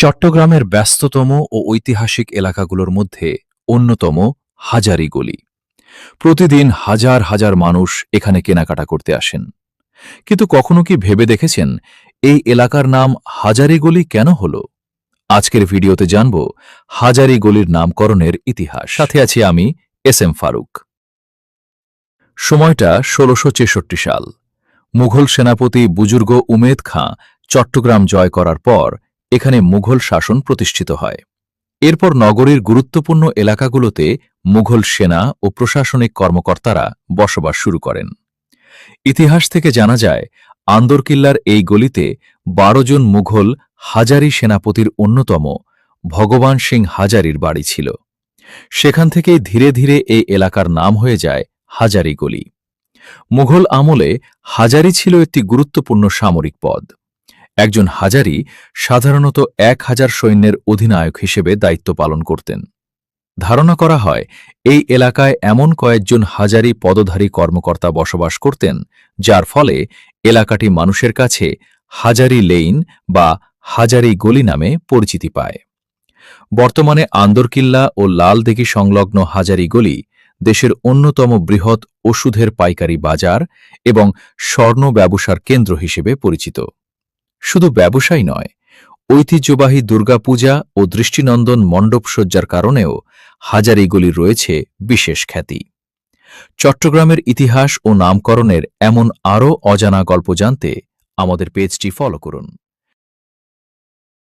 চট্টগ্রামের ব্যস্ততম ও ঐতিহাসিক এলাকাগুলোর মধ্যে অন্যতম হাজারী গলি। প্রতিদিন হাজার হাজার মানুষ এখানে কেনাকাটা করতে আসেন। কিন্তু কখনো কি ভেবে দেখেছেন এই এলাকার নাম হাজারী গলি কেন হল? আজকের ভিডিওতে জানব হাজারী গলির নামকরণের ইতিহাস। সাথে আছি আমি এস এম ফারুক। সময়টা ১৬৬৬ সাল। মুঘল সেনাপতি বুজুর্গ উমেদ খাঁ চট্টগ্রাম জয় করার পর এখানে মুঘল শাসন প্রতিষ্ঠিত হয়। এরপর নগরীর গুরুত্বপূর্ণ এলাকাগুলোতে মুঘল সেনা ও প্রশাসনিক কর্মকর্তারা বসবাস শুরু করেন। ইতিহাস থেকে জানা যায় আন্দরকিল্লার এই গলিতে ১২ জন মুঘল হাজারী সেনাপতির অন্যতম ভগবান সিং হাজারীর বাড়ি ছিল। সেখান থেকেই ধীরে ধীরে এই এলাকার নাম হয়ে যায় হাজারী গলি। মুঘল আমলে হাজারী ছিল একটি গুরুত্বপূর্ণ সামরিক পদ। একজন হাজারী সাধারণত ১,০০০ সৈন্যের অধিনায়ক হিসেবে দায়িত্ব পালন করতেন। ধারণা করা হয় এই এলাকায় এমন কয়েকজন হাজারী পদধারী কর্মকর্তা বসবাস করতেন, যার ফলে এলাকাটি মানুষের কাছে হাজারী লেইন বা হাজারী গলি নামে পরিচিতি পায়। বর্তমানে আন্দরকিল্লা ও লালদিঘি সংলগ্ন হাজারী গলি দেশের অন্যতম বৃহৎ ওষুধের পাইকারি বাজার এবং স্বর্ণ ব্যবসার কেন্দ্র হিসেবে পরিচিত। শুধু ব্যবসাই নয়, ঐতিহ্যবাহী দুর্গাপূজা ও দৃষ্টিনন্দন মণ্ডপসজ্জার কারণেও হাজারী গলির রয়েছে বিশেষ খ্যাতি। চট্টগ্রামের ইতিহাস ও নামকরণের এমন আরও অজানা গল্প জানতে আমাদের পেজটি ফলো করুন।